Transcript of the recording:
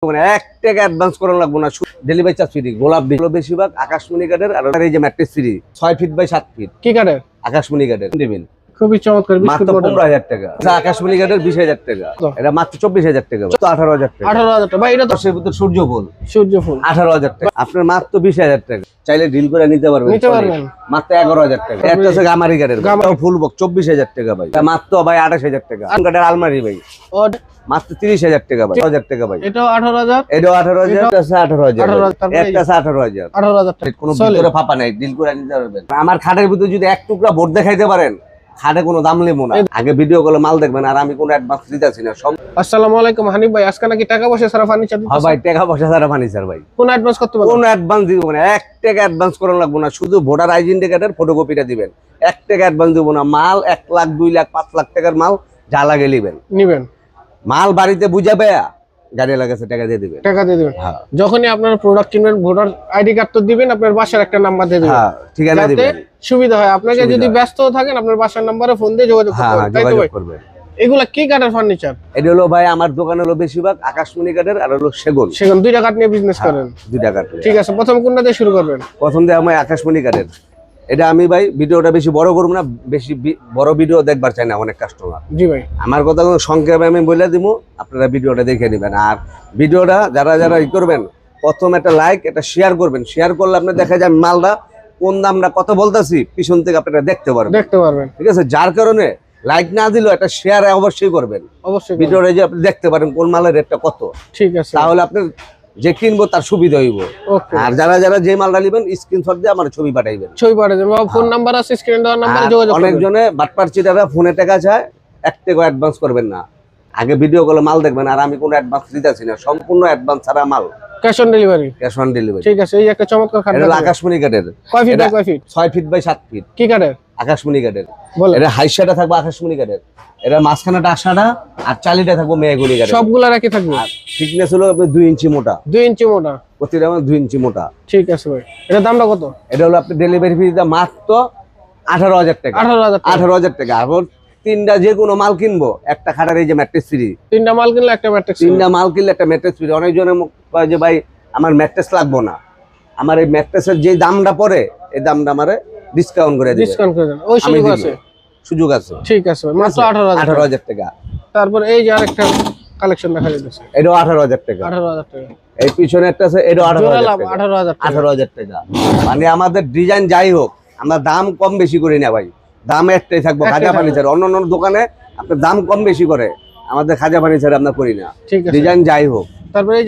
মানে 1 টাকা অ্যাডভান্স করা লাগবে না, ডেলিভারি চার্জ ফ্রি। গোলাপ দিগুলো বেশিরভাগ আকাশমণি কাঠের, আর এই যে mattress free 6 feet by 7 feet. কি কাঠের? আকাশমণি কাঠের দেবেন। খুবই চমৎকার, মাত্র 15,000 টাকা। আকাশমণি কাঠের 20,000 টাকা, এটা মাত্র 24,000 টাকা, 18,000 টাকা। 18,000 টাকা ভাই, এটা তো দশের ভিতর সূর্যফুল 18,000 টাকা, আপনার মাত্র 20,000 টাকা। চাইলে ডিল করে নিতে পারবেন, মাত্র 11,000 টাকা। একটা আছে গামারি কাঠের, ফুল বক্স 24,000 টাকা ভাই, মাত্র ভাই 28,000 টাকা। কাঠের আলমারি ভাই মাত্র 30,000 টাকা ভাই, 1000 টাকা ভাই। এটাও 18,000, এটাও 18,000, এটা আছে 18,000, একটা আছে 18,000। 18,000 টাকা, কোনো ভিতরে ফাঁপা নাই, ডিল করে নিতে পারবেন। আমার খাটের ভিতরে যদি এক টুকরা বোর্ড দেখাইতে পারেন, খাটে কোনো দাম নেবো না। আগে ভিডিও কলে মাল দেখবেন, আর আমি কোনো অ্যাডভান্স দিতেছি না। আসসালামু আলাইকুম হানিফ ভাই, আজকে নাকি টাকা পয়সা ছাড়া ফার্নিচার দিতেছেন? হ্যাঁ ভাই, টাকা পয়সা ছাড়া ফার্নিচার ভাই। কোন অ্যাডভান্স করতে পারবেন? কোন অ্যাডভান্স দিব না, 1 টাকা অ্যাডভান্স করা লাগবে না, শুধু ভোটার আইডেন্টি কার্ডের ফটোকপিটা দিবেন। 1 টাকা অ্যাডভান্স দিব না। মাল 1 লাখ 2 লাখ 5 লাখ টাকার মাল যা লাগে নিবেন। মাল বাড়িতে বুঝা পেয়া গাড়ি লাগাছে টাকা দিয়ে দিবেন, টাকা দিয়ে দিবেন। হ্যাঁ, যখনই আপনারা প্রোডাক্ট কিনবেন ভোটার আইডি কার্ড তো দিবেন, আপনার বাসার একটা নাম্বার দিয়ে দিবেন। হ্যাঁ, ঠিকানা দিবেন, সুবিধা হয় আপনাকে। যদি ব্যস্ত থাকেন আপনার বাসার নাম্বারে ফোন দিয়ে যোগাযোগ করবেন। এগুলা কি কাঠের ফার্নিচার? এটা হলো ভাই আমার দোকানে হলো বেশিরভাগ আকাশমণি কাঠের, আর হলো সেগুন। দুইটা কাঠ নিয়ে বিজনেস করেন? দুইটা কাঠ। ঠিক আছে, প্রথম কোনটা দিয়ে শুরু করবেন? প্রথম দিয়ে আমি আকাশমণি কাঠের। এটা আমি ভাই ভিডিওটা বেশি বড় করবো না, বেশি বড় ভিডিও দেখবার চাই না অনেক কাস্টমার। জি ভাই, আমার কথা সংক্ষেপে আমি বলে দিব, আপনারা ভিডিওটা দেখে নেবেন। আর ভিডিওটা যারা ই করবেন, প্রথম একটা লাইক, একটা শেয়ার করবেন। শেয়ার করলে আপনার দেখা যায় মালটা কোন দামটা কত বলতেছি পিছন থেকে আপনারা দেখতে পারবেন। ঠিক আছে, যার কারণে লাইক না দিলেও একটা শেয়ার অবশ্যই করবেন। অবশ্যই ভিডিওটা যে আপনি দেখতে পারেন কোন মালের রেটটা কত। ঠিক আছে, তাহলে আপনার যে কিনবো তার সুবিধা হইব। আর যারা যে মালটা নেবেন স্ক্রিনশট দিয়ে আমার ছবি পাঠাইবেন। ফোন নাম্বার আছে স্ক্রিনে দেওয়া নাম্বারে যোগাযোগ করবেন। অনেকজনে বাটপার চিটারা ফোনে টাকা চায়, 1 টাকা অ্যাডভান্স করবেন না। আগে ভিডিও কলে মাল দেখবেন, আর আমি কোনো অ্যাডভান্স দিতেছি না, সম্পূর্ণ অ্যাডভান্স ছাড়া মাল। Cash on delivery? Cash on delivery. ঠিক আছে, এই একটা চমৎকার খাট। এটা আকাশমণি কাঠের। কয় ফিট বাই কয় ফিট? 6 feet by 7 feet. কি কাঠের? আকাশমণি কাঠের। এটা হাইসাটা থাকবে আকাশমণি কাঠের, এটা মাঝখানেটা আশাটা, আর চালিটা থাকবে মেহগনি কাঠের। সবগুলা একই থাকবে? থিকনেস হলো 2 ইঞ্চি মোটা। 2 ইঞ্চি মোটা, প্রতিটা 2 ইঞ্চি মোটা। ঠিক আছে ভাই, এটা দামটা কত? এটা হলো আপনি ডেলিভারি ফি দিতে মাত্র 18,000 টাকা। 18,000 টাকা। আর তিনটা যে কোনো মাল কিনবো, একটা খাটার এই যে ম্যাট্রেস ফ্রি। তিনটা মাল কিনলে একটা ম্যাট্রেস, তিনটা মাল কিনলে একটা ম্যাট্রেস ফ্রি। অনেকজনে কয় যে ভাই আমার ম্যাট্রেস লাগবো না, আমার এই ম্যাট্রেসের যে দামটা পড়ে এই দামটা আমারে ডিসকাউন্ট করে দিবেন। ডিসকাউন্ট করে দেন, ওই সুযোগ আছে? সুযোগ আছে। ঠিক আছে ভাই, মাত্র 18,000 টাকা। তারপর এই যে আরেকটা কালেকশন দেখা যাচ্ছে, এটাও 18,000 টাকা। 18,000 টাকা। এই পিছনে একটা আছে, এটাও 18,000 টাকা। 18,000 টাকা। মানে আমাদের ডিজাইন যাই হোক, আমরা দাম কম বেশি করি না ভাই, দাম একটাই থাকবো। খাজা ফার্নিচার অন্য দোকানে আপনার দাম কম বেশি করে, আমাদের খাজা ফার্নিচার আমরা করি না, ডিজাইন যাই হোক। তারপরে